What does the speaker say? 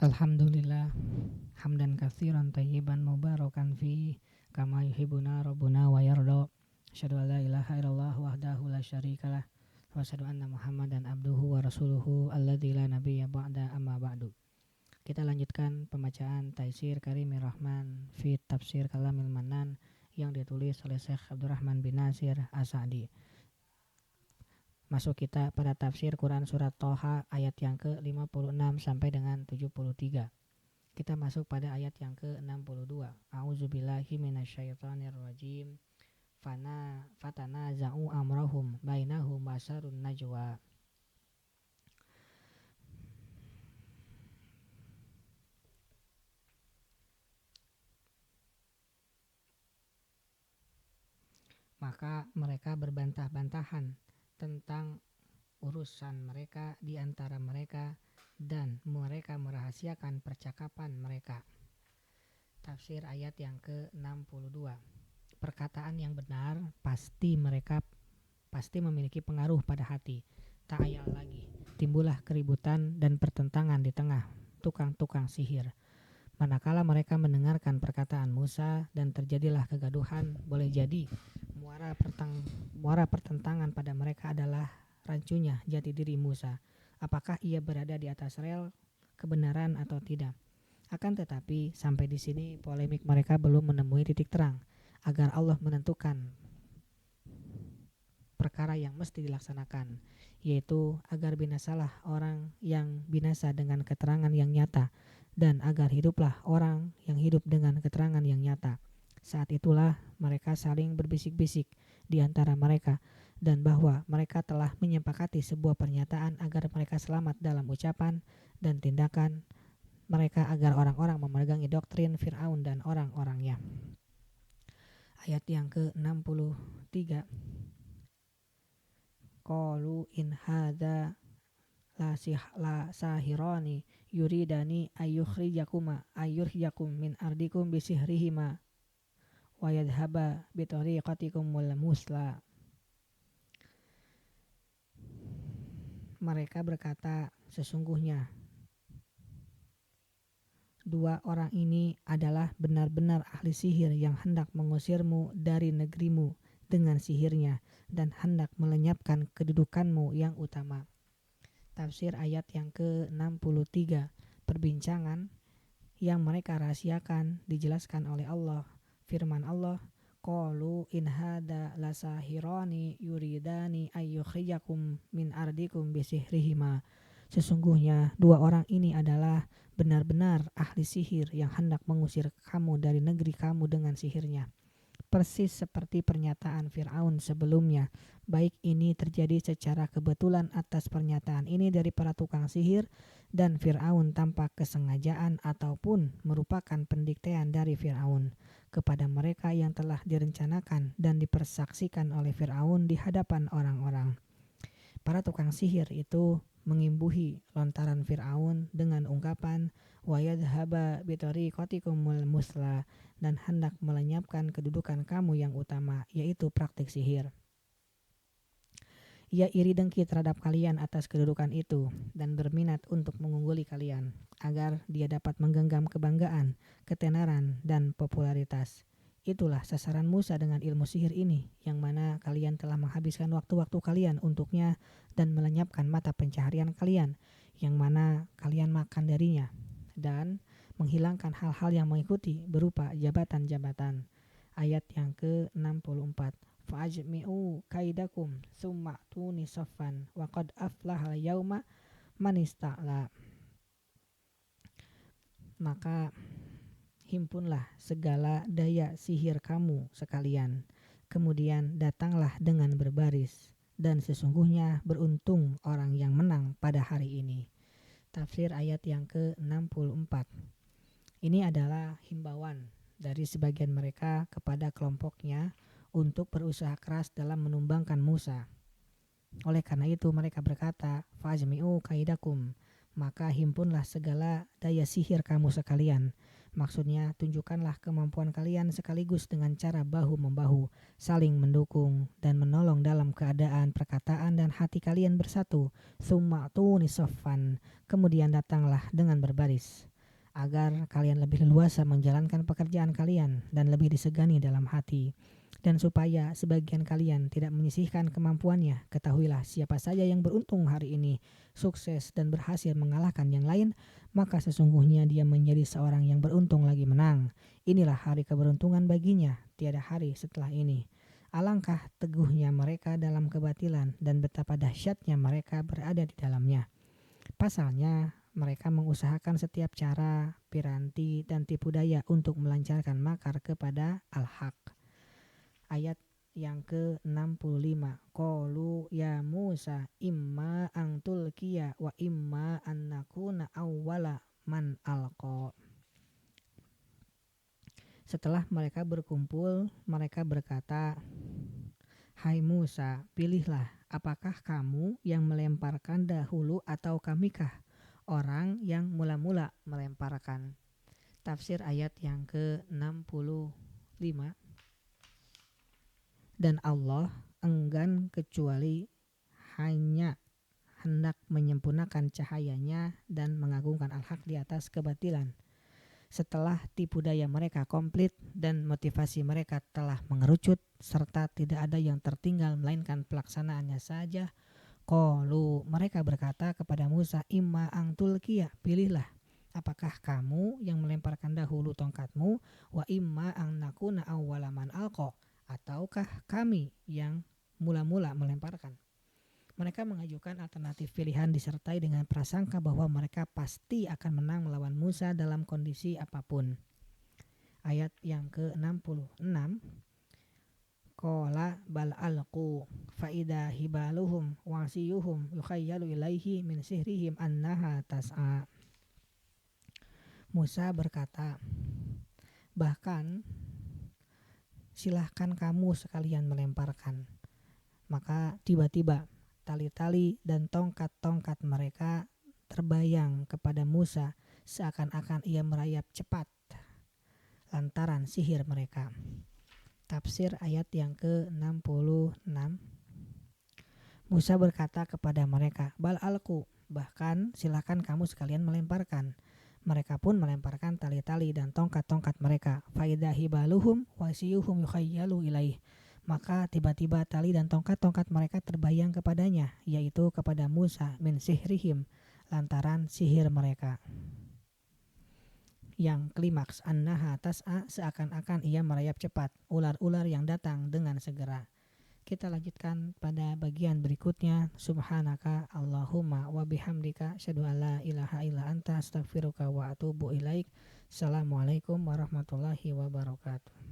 Alhamdulillah hamdan katsiran tayyiban mubarakan fi kama yuhibbuna rabbuna wa yarda. Asyhadu an la ilaha illallah wahdahu la syarikalah wa asyhadu anna Muhammadan abduhu wa rasuluhu alladzi la nabiyya ba'da amma ba'du. Kita lanjutkan pembacaan Taisir Karimir Rahman fi Tafsir Kalamil Manan yang ditulis oleh Syekh Abdurrahman bin Nasir As-Sa'di. Masuk kita pada tafsir Quran surat Toha ayat yang ke-56 sampai dengan 73. Kita masuk pada ayat yang ke-62. A'udzubillahi minasyaitonir rajim. Fatanaza'u amrahum bainahum wasarun najwa. Maka mereka berbantah-bantahan tentang urusan mereka di antara mereka dan mereka merahasiakan percakapan mereka. Tafsir ayat yang ke-62. Perkataan yang benar pasti memiliki pengaruh pada hati. Tak ayal lagi timbullah keributan dan pertentangan di tengah tukang-tukang sihir. Manakala mereka mendengarkan perkataan Musa dan terjadilah kegaduhan, boleh jadi muara pertentangan pada mereka adalah rancunya jati diri Musa. Apakah ia berada di atas rel kebenaran atau tidak? Akan tetapi sampai di sini polemik mereka belum menemui titik terang agar Allah menentukan perkara yang mesti dilaksanakan, yaitu agar binasalah orang yang binasa dengan keterangan yang nyata dan agar hiduplah orang yang hidup dengan keterangan yang nyata. Saat itulah mereka saling berbisik-bisik di antara mereka dan bahwa mereka telah menyepakati sebuah pernyataan agar mereka selamat dalam ucapan dan tindakan mereka agar orang-orang memegangi doktrin Fir'aun dan orang-orangnya. Ayat yang ke-63. Qalu in hadza la sahirani yuridani ayyukhrijakum min ardikum bisihrihima wa yadhhaba bi tariqatikumul musla. Mereka berkata, sesungguhnya dua orang ini adalah benar-benar ahli sihir yang hendak mengusirmu dari negerimu dengan sihirnya dan hendak melenyapkan kedudukanmu yang utama. Tafsir ayat yang ke-63. Perbincangan yang mereka rahasiakan dijelaskan oleh Allah. Firman Allah, qalu in hada lasahirani yuridani ayyukhrijakum min ardikum bisihrihima. Sesungguhnya dua orang ini adalah benar-benar ahli sihir yang hendak mengusir kamu dari negeri kamu dengan sihirnya. Persis seperti pernyataan Fir'aun sebelumnya, baik ini terjadi secara kebetulan atas pernyataan ini dari para tukang sihir dan Fir'aun tanpa kesengajaan ataupun merupakan pendikteian dari Fir'aun kepada mereka yang telah direncanakan dan dipersaksikan oleh Fir'aun di hadapan orang-orang. Para tukang sihir itu mengimbuhi lontaran Fir'aun dengan ungkapan wa yadhhaba bi tariqatikumul musla dan hendak melenyapkan kedudukan kamu yang utama, yaitu praktik sihir. Ia iri dengki terhadap kalian atas kedudukan itu dan berminat untuk mengungguli kalian agar dia dapat menggenggam kebanggaan, ketenaran, dan popularitas. Itulah sasaran Musa dengan ilmu sihir ini, yang mana kalian telah menghabiskan waktu-waktu kalian untuknya dan melenyapkan mata pencaharian kalian, yang mana kalian makan darinya, dan menghilangkan hal-hal yang mengikuti berupa jabatan-jabatan. Ayat yang ke-64. Fa'ajmi'u kaidakum summa tuni saffan wa qad aflaha yauma man ista'la. Maka himpunlah segala daya sihir kamu sekalian, kemudian datanglah dengan berbaris, dan sesungguhnya beruntung orang yang menang pada hari ini. Tafsir ayat yang ke-64. Ini adalah himbauan dari sebagian mereka kepada kelompoknya untuk berusaha keras dalam menumbangkan Musa. Oleh karena itu mereka berkata, fa'ajmi'u kaidakum, maka himpunlah segala daya sihir kamu sekalian. Maksudnya tunjukkanlah kemampuan kalian sekaligus dengan cara bahu-membahu, saling mendukung dan menolong dalam keadaan perkataan dan hati kalian bersatu. Tsumma tuni saffan, kemudian datanglah dengan berbaris. agar kalian lebih leluasa menjalankan pekerjaan kalian dan lebih disegani dalam hati. Dan supaya sebagian kalian tidak menyisihkan kemampuannya, ketahuilah siapa saja yang beruntung hari ini, sukses dan berhasil mengalahkan yang lain, maka sesungguhnya dia menjadi seorang yang beruntung lagi menang. Inilah hari keberuntungan baginya, tiada hari setelah ini. Alangkah teguhnya mereka dalam kebatilan dan betapa dahsyatnya mereka berada di dalamnya. Pasalnya, mereka mengusahakan setiap cara, piranti, dan tipu daya untuk melancarkan makar kepada al-haq. Ayat yang ke-65. Qalu ya Musa imma an tulkiya wa imma an nakuna awwala man alqa. Setelah mereka berkumpul, mereka berkata, "Hai Musa, pilihlah, apakah kamu yang melemparkan dahulu atau kamikah orang yang mula-mula melemparkan?" Tafsir ayat yang ke-65. Dan Allah enggan kecuali hanya hendak menyempurnakan cahayanya dan mengagungkan al-haq di atas kebatilan. Setelah tipu daya mereka komplit dan motivasi mereka telah mengerucut serta tidak ada yang tertinggal melainkan pelaksanaannya saja, qalu, mereka berkata kepada Musa, imma ang tulkiya, pilihlah, apakah kamu yang melemparkan dahulu tongkatmu, wa imma ang nakuna awwala man alqa, ataukah kami yang mula-mula melemparkan. Mereka mengajukan alternatif pilihan disertai dengan prasangka bahwa mereka pasti akan menang melawan Musa dalam kondisi apapun. Ayat yang ke-66. Qala bal alqu fa idza hibaluhum wa asiyuhum yukhayyalu ilaihi min sihrihim annaha tas'a. Musa berkata, bahkan silahkan kamu sekalian melemparkan. Maka tiba-tiba tali-tali dan tongkat-tongkat mereka terbayang kepada Musa seakan-akan ia merayap cepat lantaran sihir mereka. Tafsir ayat yang ke-66. Musa berkata kepada mereka, bal alqu, bahkan silakan kamu sekalian melemparkan. Mereka pun melemparkan tali-tali dan tongkat-tongkat mereka. Faida hibaluhum wasiyuhum yukhayyalu ilaih. Maka tiba-tiba tali dan tongkat-tongkat mereka terbayang kepadanya, yaitu kepada Musa min sihrihim, lantaran sihir mereka. Yang klimaks, annaha tas'a, seakan-akan ia merayap cepat, ular-ular yang datang dengan segera. Kita lanjutkan pada bagian berikutnya. Subhanaka Allahumma wa bihamdika asyhadu an la ilaha illa anta astaghfiruka wa atubu ilaik. Assalamualaikum warahmatullahi wabarakatuh.